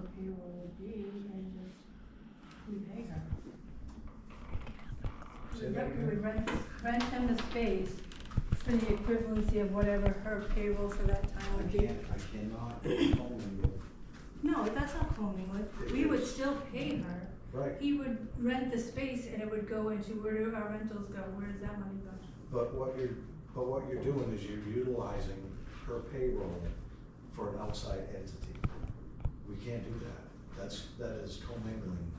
her payroll would be, and just, we pay her. Say that We again? would rent him the space for the equivalency of whatever her payroll for that time would be. I cannot commingle. No, that's not commingled. We would still pay her. Right, He would rent the space and it would go into, where do our rentals go? Where does that money go? but what you're doing is you're utilizing her payroll for an outside entity. We can't do that. That is commingling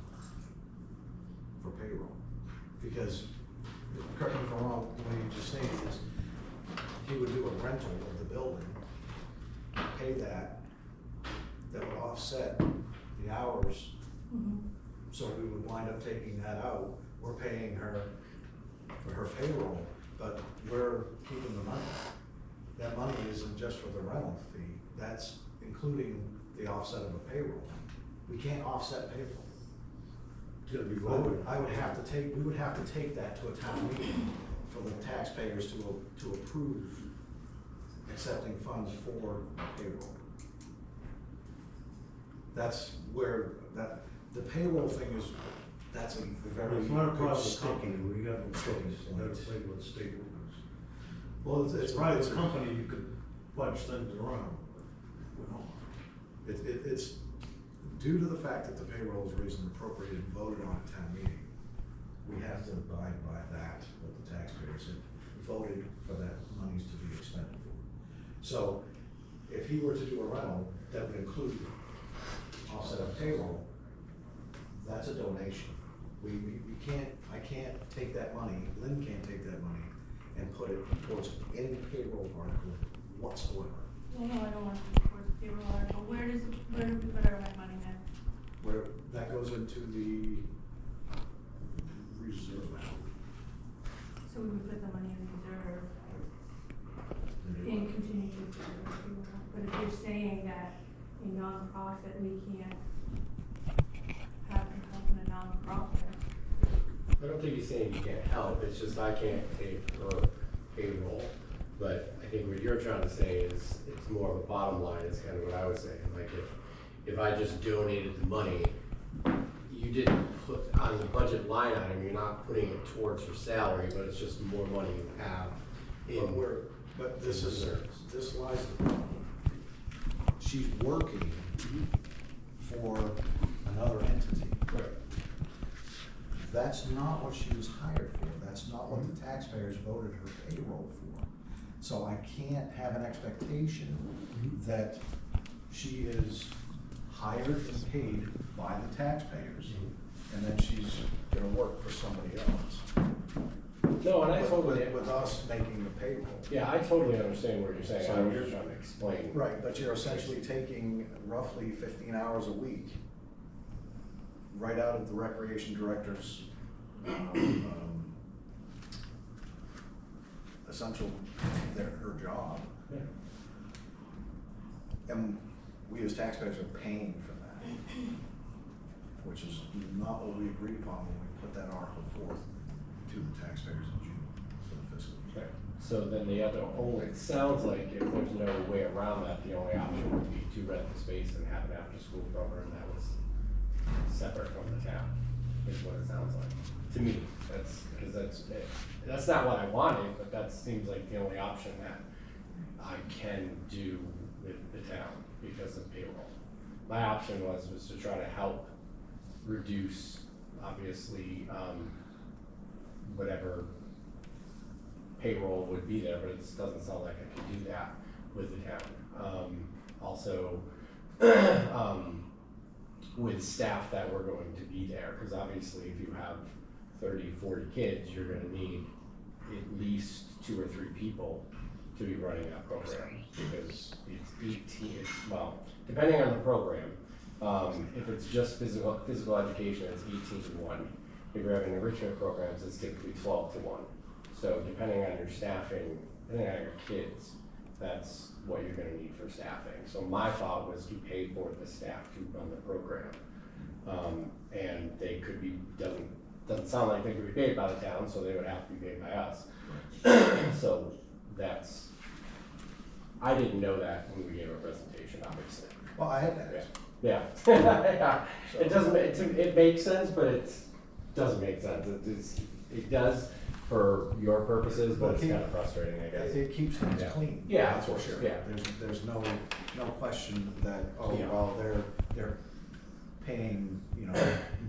for payroll. Because, correct me if I'm wrong, what you just stated is, he would do a rental of the building, pay that would offset the hours. Mm-hmm. So we would wind up taking that out. We're paying her for her payroll, but we're keeping the money. That money isn't just for the rental fee, that's including the offset of a payroll. We can't offset payroll. It's gotta be voted. We would have to take that to a town meeting for the taxpayers to approve accepting funds for payroll. That's where the payroll thing is, that's a very It's not a big private sticking- company, we got no choice, you gotta point. play with the state rules. Well, It's a private company, you could fudge things around, but we don't. It's due to the fact that the payroll is raised and appropriated and voted on at town meeting. We have to abide by that, what the taxpayers have voted for that monies to be expended for. So if he were to do a rental, that would include offset of payroll, that's a donation. I can't take that money, Lynn can't take that money and put it towards any payroll article whatsoever. Well, no, I don't want to report the payroll article. Where do we put our rent money then? Where that goes into the reserve. So we would put the money in reserve and continue to pay the payroll. But if you're saying that a nonprofit, we can't have them help in a nonprofit. I don't think he's saying you can't help, it's just I can't pay her payroll. But I think what you're trying to say is, it's more of a bottom line, is kind of what I was saying. Like if I just donated the money, you didn't put on the budget line item, you're not putting it towards her salary, but it's just more money you have in. But this is, reserves. this lies the problem. She's working for another entity. Right. That's not what she was hired for, that's not what the taxpayers voted her payroll for. So I can't have an expectation that she is hired and paid by the taxpayers, and then she's gonna work for somebody else. No, and I totally. With us making the payroll. Yeah, I totally understand what you're saying, So I was you're- just trying to explain. Right, but you're essentially taking roughly 15 hours a week right out of the recreation director's essential, her job. Yeah. And we as taxpayers are paying for that, which is not what we agreed upon when we put that article forth to the taxpayers in June for the fiscal year. Okay. So then the other, it sounds like if there's no way around that, the only option would be to rent the space and have an after-school program that was separate from the town, is what it sounds like. To me, that's not what I wanted, but that seems like the only option that I can do with the town because of payroll. My option was to try to help reduce, obviously, whatever payroll would be there, but it just doesn't sound like I could do that with the town. Also, with staff that were going to be there, because obviously if you have 30, 40 kids, you're gonna need at least 2 or 3 people to be running that program, because it's 18, well, depending on the program, if it's just physical education, it's 18-to-1. If you're having enrichment programs, it's typically 12-to-1. So depending on your staffing, depending on your kids, that's what you're gonna need for staffing. So my thought was to pay for the staff to run the program. And they could be, doesn't sound like they could be paid by the town, so they would have to be paid by us. So I didn't know that when we gave our presentation, obviously. Well, I had to ask. Yeah. Yeah. It doesn't, it makes sense, but it doesn't make sense. It does for your purposes, but it's kind of frustrating, I guess. It keeps things Yeah. clean. Yeah, That's of for course, sure. yeah. There's no question that, oh, Yeah. well, they're paying, you know,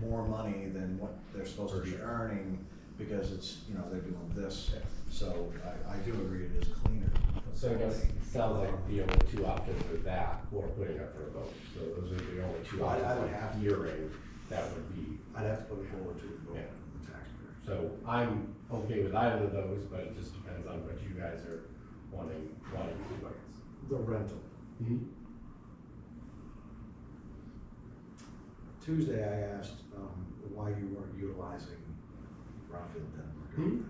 more money than what they're supposed to For be sure. earning because it's, you know, they're doing this. Yeah. So I do agree it is cleaner. So I guess it sounds like the only two options with that or putting up for a vote. So those are the only two Well, I options would like have- hearing that would be. I'd have to put it forward to the vote Yeah. of the taxpayers. So I'm okay with either of those, but it just depends on what you guys are wanting to do, I guess. The rental. Tuesday, I asked why you weren't utilizing Brownfield Denmark. Hmm?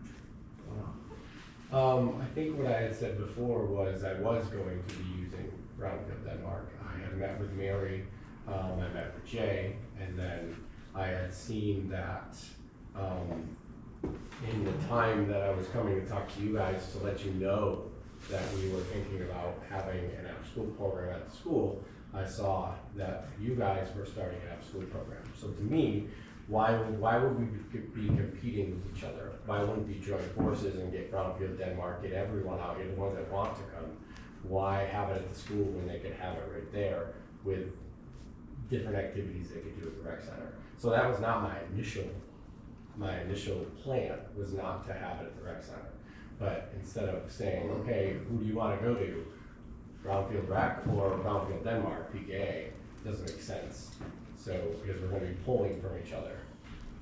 Why not? I think what I had said before was I was going to be using Brownfield Denmark. I had met with Mary, I met with Jay, and then I had seen that in the time that I was coming to talk to you guys to let you know that we were thinking about having an after-school program at the school, I saw that you guys were starting an after-school program. So to me, why would we be competing with each other? Why wouldn't we join forces and get Brownfield Denmark, get everyone out here, the ones that want to come? Why have it at the school when they could have it right there with different activities they could do at the rec center? So that was not my initial plan, was not to have it at the rec center. But instead of saying, okay, who do you want to go to? Brownfield Rec or Brownfield Denmark, PKA, doesn't make sense. So, because we're gonna be pulling from each other.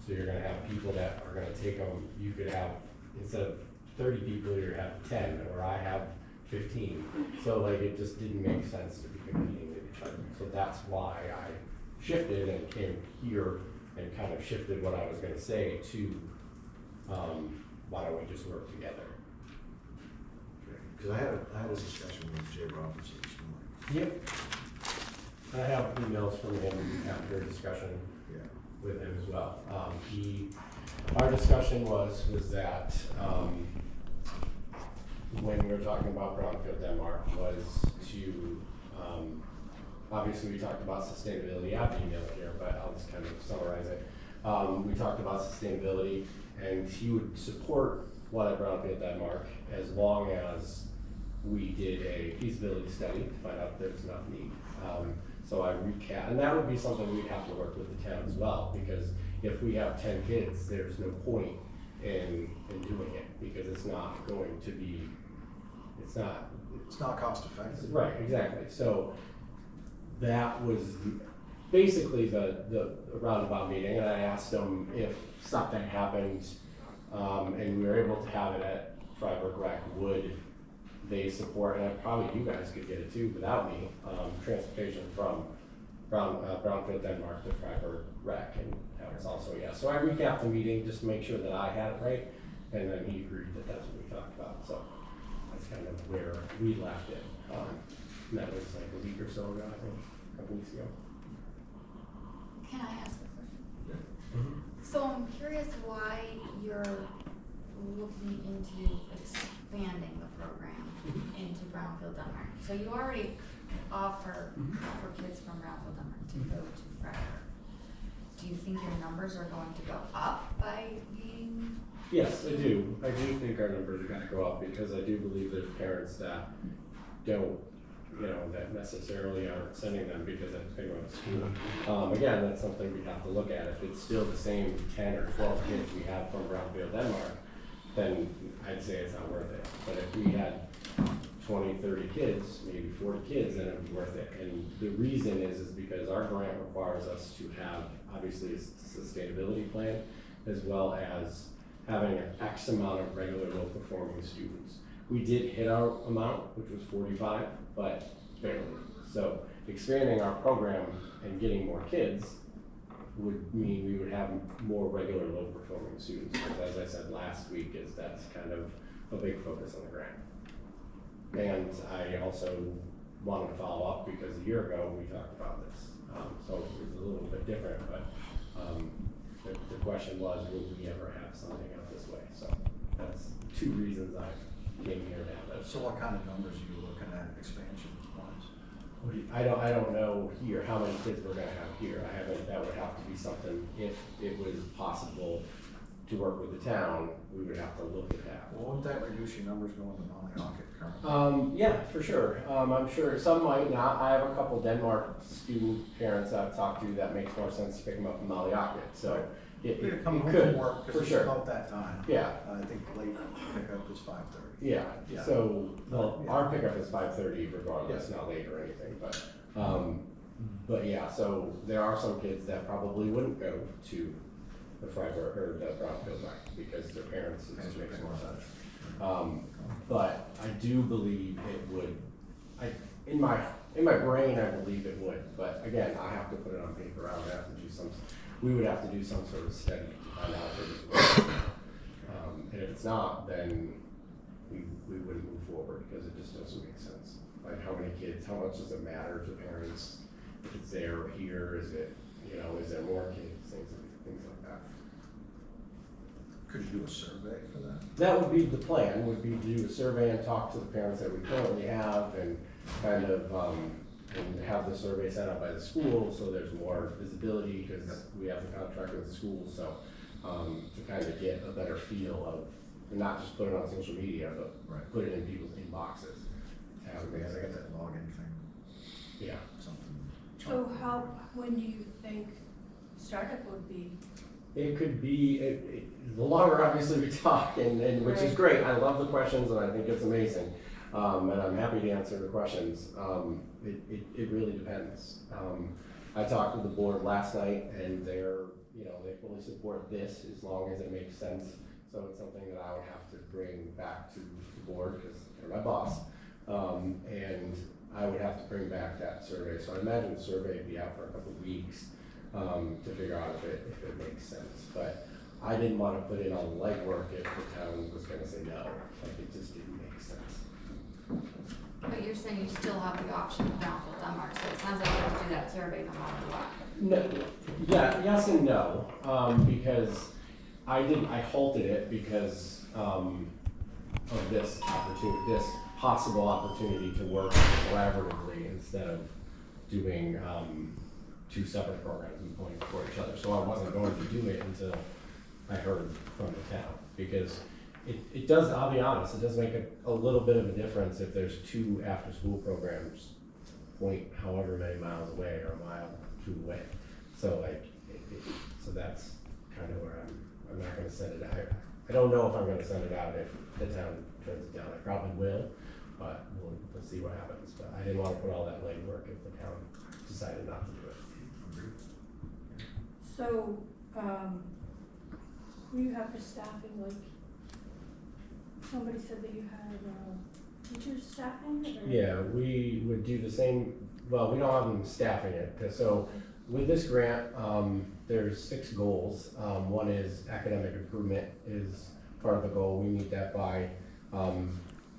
So you're gonna have people that are gonna take them, you could have, instead of 30 people, you have 10, or I have 15. So like, it just didn't make sense to be competing with each other. So that's why I shifted and came here and kind of shifted what I was gonna say to, why don't we just work together? Because I had a discussion with Jay Robinson this morning. Yep. I have emails from him after a discussion Yeah. with him as well. Our discussion was that, when we were talking about Brownfield Denmark was to, obviously we talked about sustainability. I have the email here, but I'll just kind of summarize it. We talked about sustainability, and he would support what at Brownfield Denmark as long as we did a feasibility study to find out if there's enough need. So I recap, and that would be something we'd have to work with the town as well, because if we have 10 kids, there's no point in doing it, because it's not going to be, it's not cost effective. right, exactly. So that was basically the roundabout meeting, and I asked them if something happened, and we were able to have it at Freiburg Rec, would they support, and probably you guys could get it too without me, transportation from Brownfield Denmark to Freiburg Rec, and that was also yes. So I recapped the meeting just to make sure that I had it right, and then he agreed that that's what we talked about. So that's kind of where we left it. And that was like a week or so ago, I think, a couple weeks ago. Can I ask a question? Mm-hmm. So I'm curious why you're looking into expanding the program into Brownfield Denmark. So you already offer for kids from Brownfield Denmark to go to Freiburg. Do you think your numbers are going to go up by being? Yes, I do. I do think our numbers are gonna go up, because I do believe there's parents that don't, that necessarily aren't sending them because they go to school. Again, that's something we have to look at. If it's still the same 10 or 12 kids we have from Brownfield Denmark, then I'd say it's not worth it. But if we had 20, 30 kids, maybe 40 kids, then it would be worth it. And the reason is because our grant requires us to have, obviously, a sustainability plan, as well as having an X amount of regular low performing students. We did hit our amount, which was 45, but barely. So expanding our program and getting more kids would mean we would have more regular low performing students. Because as I said last week, that's kind of a big focus on the grant. And I also wanted to follow up because a year ago we talked about this. So it was a little bit different, but the question was, will we ever have something out this way? So that's two reasons I came here to have that. So what kind of numbers are you looking at expansion wise? I don't know here how many kids we're gonna have here. That would have to be something, if it was possible to work with the town, we would have to look at that. Well, won't that reduce your numbers going to Montauk currently? Yeah, for sure. I'm sure some might not. I have a couple Denmark student parents that I've talked to that makes more sense to pick them up in Maliaket, so it They're coming home could, from work, for because it's sure. about that time. Yeah. I think late pickup is 5:30. Yeah, Yeah. so, well, Yeah. our pickup is 5:30 regardless, Yeah. not late or anything, but yeah, so there are some kids that probably wouldn't go to the Freiburg or the Brownfield Night because their parents, it just makes more sense. But I do believe it would, in my brain, I believe it would, but again, I have to put it on paper, we would have to do some sort of study to find out if it was working. And if it's not, then we wouldn't move forward because it just doesn't make sense. Like how many kids, how much does it matter to parents if it's there or here? Is it, is there more kids, things like that. Could you do a survey for that? That would be the plan, would be to do a survey and talk to the parents that we currently have and kind of, and have the survey sent out by the school so there's more visibility because we have the contract with the school, so to kind of get a better feel of, and not just put it on social media, but Right. put it in people's inboxes. Yeah, they got that login thing, Yeah. something. So when do you think startup would be? It could be, the longer obviously we talk, and which is Right. great. I love the questions and I think it's amazing. And I'm happy to answer the questions. It really depends. I talked with the board last night and they fully support this as long as it makes sense. So it's something that I would have to bring back to the board because they're my boss. And I would have to bring back that survey. So I imagine the survey would be out for a couple of weeks to figure out if it makes sense. But I didn't want to put in all the legwork if the town was going to say no. Like it just didn't make sense. But you're saying you still have the option of Brownfield Denmark, so it sounds like you have to do that survey no matter what. No, yeah, yes and no, because I halted it because of this opportunity, this possible opportunity to work collaboratively instead of doing two separate programs and pointing for each other. So I wasn't going to do it until I heard from the town, because it does, I'll be honest, it does make a little bit of a difference if there's two after-school programs point however many miles away or a mile or two away. So so that's kind of where I'm not gonna send it out. I don't know if I'm gonna send it out if the town turns it down. I probably will, but we'll see what happens. But I didn't wanna put all that legwork if the town decided not to do it. So, what do you have for staffing, like, somebody said that you had, teachers staffing, or? Yeah, we would do the same, well, we don't have them staffing it, so with this grant, there's 6 goals. One is academic improvement is part of the goal. We meet that by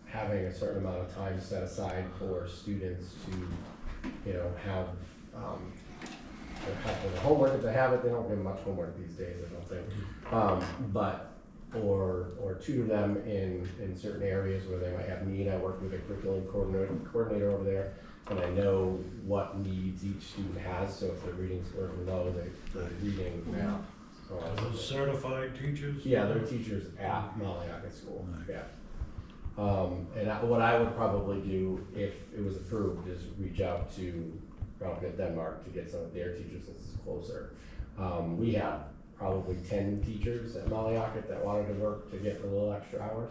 having a certain amount of time set aside for students to, have the homework if they have it. They don't get much homework these days, I don't think. Or tutor them in certain areas where they might have need. I work with a curriculum coordinator over there, and I know what needs each student has. So if their reading scores are low, they're reading math. Are those certified teachers? Yeah, they're teachers at Maliaket School. Yeah. And what I would probably do if it was approved is reach out to Brownfield Denmark to get some of their teachers since it's closer. We have probably 10 teachers at Maliaket that wanted to work to get a little extra hours.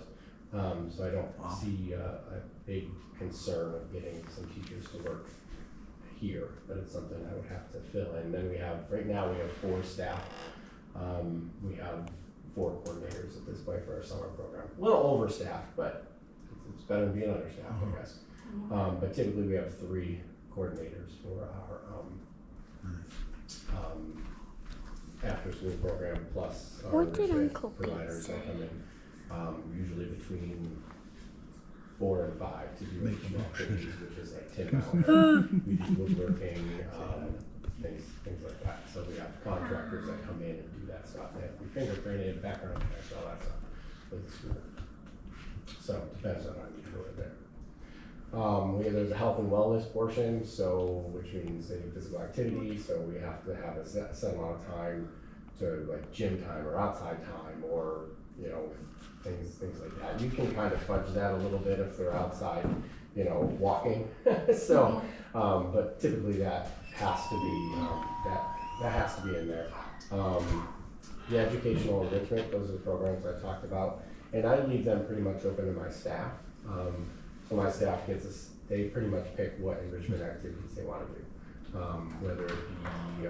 So I don't see a big concern of getting some teachers to work here, but it's something I would have to fill in. Then right now we have 4 staff. We have 4 coordinators at this point for our summer program. A little overstaffed, but it's better than being understaffed, I guess. But typically we have 3 coordinators for our after-school program, plus our providers that come in, usually between 4 and 5 to do additional activities, which is like 10 hours. We do woodworking, things like that. So we have contractors that come in and do that stuff. They have to be fingerprinted, background checks, all that stuff with the school. So it depends on how you do it there. There's a health and wellness portion, so, which means they do physical activity, so we have to have a set amount of time to like gym time or outside time or, you know, things like that. You can kind of fudge that a little bit if they're outside, you know, walking. So, but typically that has to be, that has to be in there. The educational enrichment, those are the programs I talked about, and I leave them pretty much open to my staff. So my staff they pretty much pick what enrichment activities they want to do, whether it be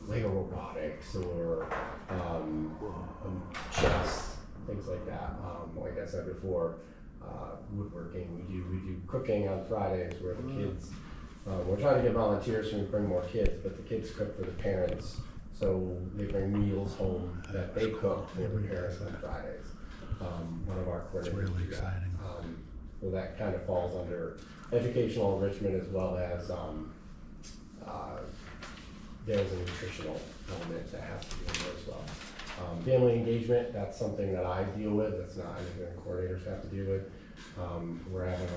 Lego robotics or chess, things like that. Like I said before, woodworking. We do cooking on Fridays where the kids. We're trying to get volunteers so we bring more kids, but the kids cook for the parents. So they bring meals home that they cook for the parents on Fridays. One of our coordinators. Really exciting. So that kind of falls under educational enrichment as well as there's a nutritional element that has to be in there as well. Family engagement, that's something that I deal with. That's not anything coordinators have to deal with. We're having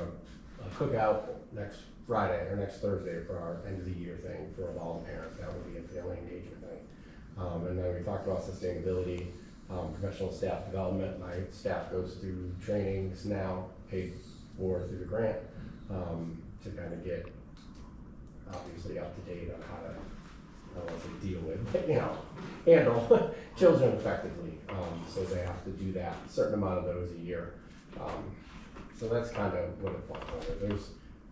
a cookout next Friday or next Thursday for our end of the year thing for all the parents. That will be a family engagement thing. And then we talked about sustainability, professional staff development. My staff goes through trainings now, paid for through the grant, to kind of get obviously up to date on how to, I don't want to say deal with, but, you know, handle children effectively. So they have to do that, a certain amount of those a year. So that's kind of what it falls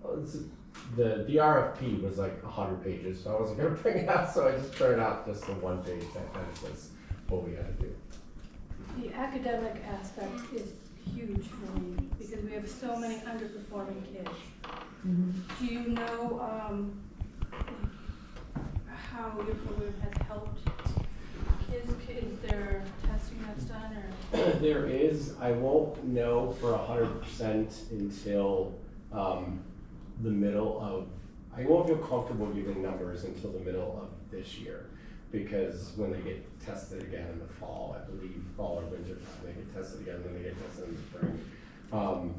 under. The RFP was like 100 pages, so I wasn't going to bring it out, so I just turned out just the one page that kind of says what we had to do. The academic aspect is huge for me because we have so many underperforming kids. Do you know how your program has helped kids? Is there testing that's done or? There is. I won't know for 100% until the middle of, I won't feel comfortable giving numbers until the middle of this year, because when they get tested again in the fall, I believe fall or winter time, they get tested again, then they get tested in the spring,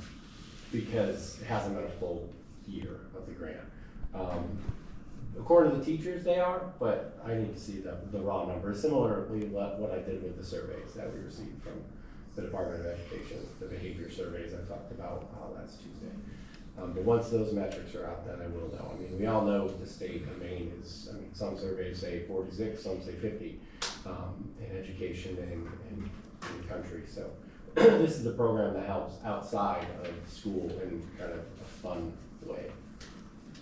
because it hasn't been a full year of the grant. According to the teachers, they are, but I need to see the raw numbers. Similarly, what I did with the surveys that we received from the Department of Education, the behavior surveys I talked about last Tuesday. But once those metrics are out, then I will know. I mean, we all know the state of Maine is, I mean, some surveys say 46, some say 50 in education and in the country. So this is a program that helps outside of school in kind of a fun way.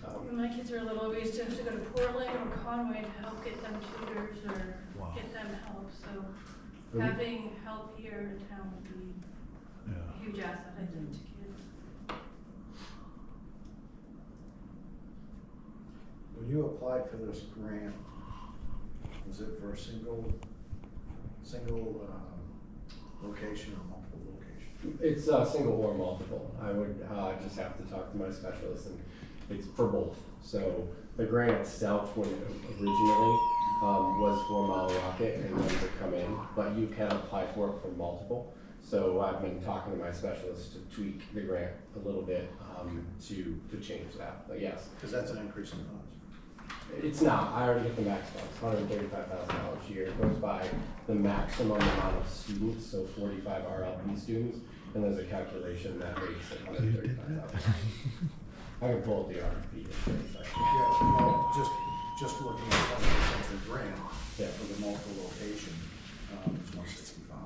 When my kids were little, we used to have to go to Portland or Conway to help get them tutors or get them help. So having help here in town would be a huge asset, I think, to kids. When you applied for this grant, was it for a single location or multiple locations? It's single or multiple. I would just have to talk to my specialist, and it's for both. So the grant itself, when it originally was for Molly Rocket and then to come in, but you can apply for it for multiple. So I've been talking to my specialist to tweak the grant a little bit to change that. But yes, Because that's an increase in funds. it's not. I already get the max funds, $135,000 a year. It goes by the maximum amount of students, so 45 RLP students, and there's a calculation that makes it $135,000. I can pull up the RFP. Yeah, well, just looking at the central grant Yeah. for the multiple location, it's 165.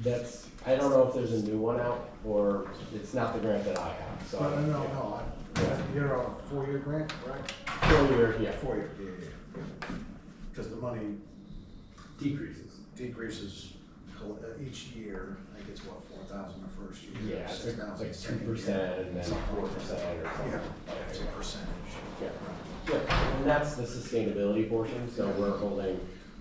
That's, I don't know if there's a new one out, or it's not the grant that I have, so. No, you're on a 4-year grant, correct? 4 year, yeah. 4-year, yeah. Because the money Decreases. decreases each year. I think it's what, 4,000 the first year. Yeah, it's 6,000 like second 2% year, and then something 4% or like that. something. Yeah, like it's a that. percentage. Yeah. Yeah, and that's the sustainability portion, so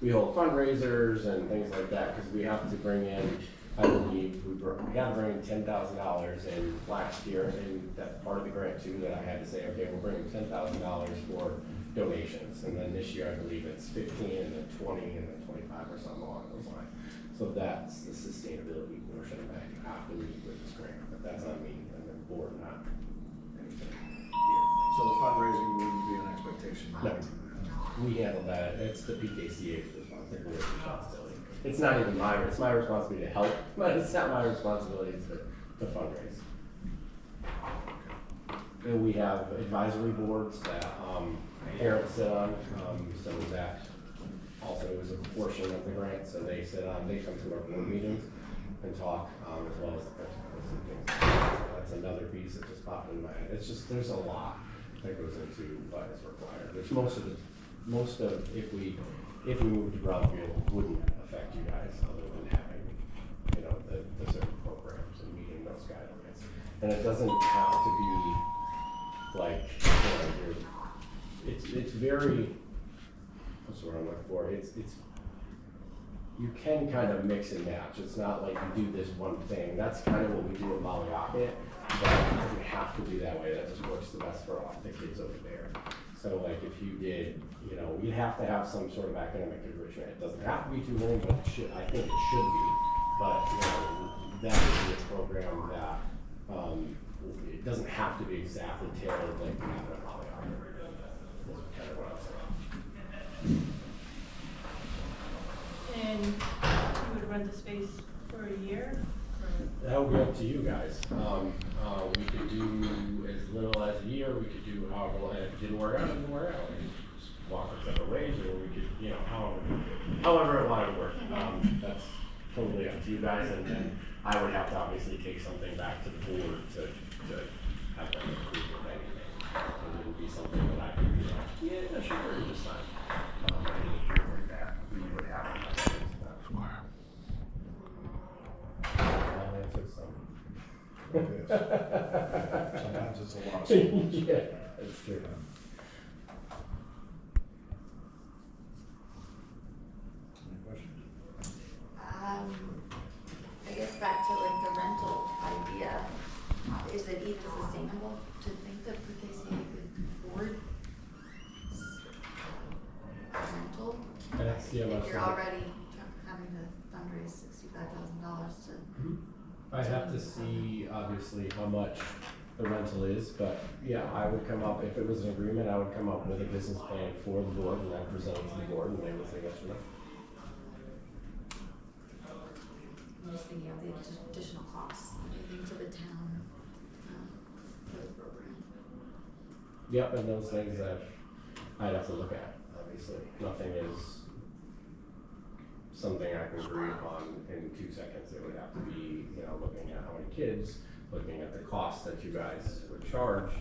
we hold fundraisers and things like that, because we have to bring in, I believe, we had to bring in $10,000 in last year, and that's part of the grant too, that I had to say, okay, we're bringing $10,000 for donations, and then this year I believe it's 15 and then 20 and then 25 or something along those lines. So that's the sustainability portion that you have to meet with this grant, but that's on me and the board, not So the fundraising wouldn't be an expectation? No. We handle that, it's the PKCA's responsibility. It's not even it's my responsibility to help, but it's not my responsibility to fundraise. And we have advisory boards that, parents sit on, so that also is a portion of the grant, so they sit on, they come to our board meetings and talk, as well as the principals and things. So that's another piece that just popped in my head. It's just, there's a lot that goes into what is required, which most of, if we move to Brownfield, wouldn't affect you guys other than having, you know, the certain programs and meeting those guidelines. And it doesn't have to be like, you know, it's very, what's the word I'm looking for? It's you can kind of mix and match. It's not like you do this one thing. That's kind of what we do at Mollywocket, but it doesn't have to be that way. That just works the best for all the kids over there. So like if you did, you know, you'd have to have some sort of academic enrichment. It doesn't have to be too long, but it should, I think it should be. But you know, that would be a program that it doesn't have to be exactly tailored like we have at Mollywocket. That's kind of what I'm saying. And you would rent the space for a year? Or? That would be up to you guys. We could do as little as a year, we could do however, if it didn't work out, it didn't work out. We could just walk our separate ways, or we could, you know, however it wanted to work. That's totally up to you guys, and then I would have to obviously take something back to the board to have them approve of anything. It would be something that I could be like, yeah, sure, you just sign. Like that, we would have to have things done. I'll answer some. It is. Sometimes it's a lot of schools. Yeah, that's true. Any questions? I guess back to like the rental idea, is it even sustainable to think that PKCA could afford rental? That's the If you're already having to fundraise $65,000 to. I'd have to see, obviously, how much the rental is, but yeah, I would come up, if it was an agreement, I would come up with a business plan for the board, and I'd present it to the board, and they would say yes or no. I'm just thinking of the additional costs, anything to the town for the program. Yep, and those things that I'd have to look at, obviously. Nothing is something I can agree upon in 2 seconds. It would have to be, you know, looking at how many kids, looking at the cost that you guys would charge,